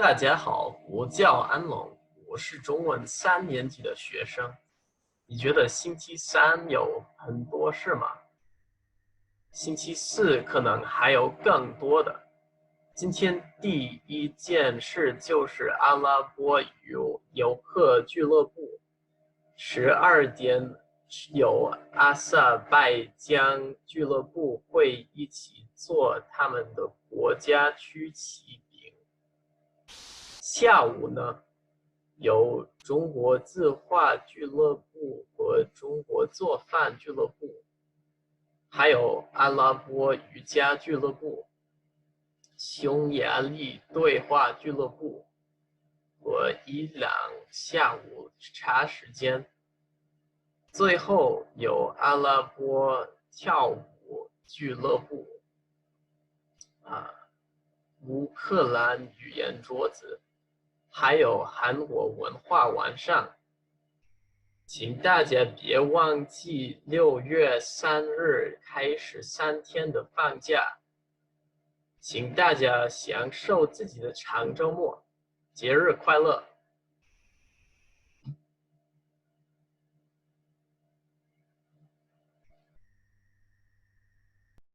大家好，我叫安龙，我是中文3年级的学生。你觉得星期三有很多事吗？星期四可能还有更多的。今天第一件事就是阿拉伯游客俱乐部12点有阿塞拜疆俱乐部会一起做他们的国家区旗饼。下午呢，有中国字画俱乐部和中国做饭俱乐部，还有阿拉伯瑜伽俱乐部、匈牙利对话俱乐部和伊朗下午茶时间。最后有阿拉伯跳舞俱乐部乌克兰语言桌子，还有韩国文化晚上。请大家别忘记6月3日开始3天的放假，请大家享受自己的长周末，节日快乐！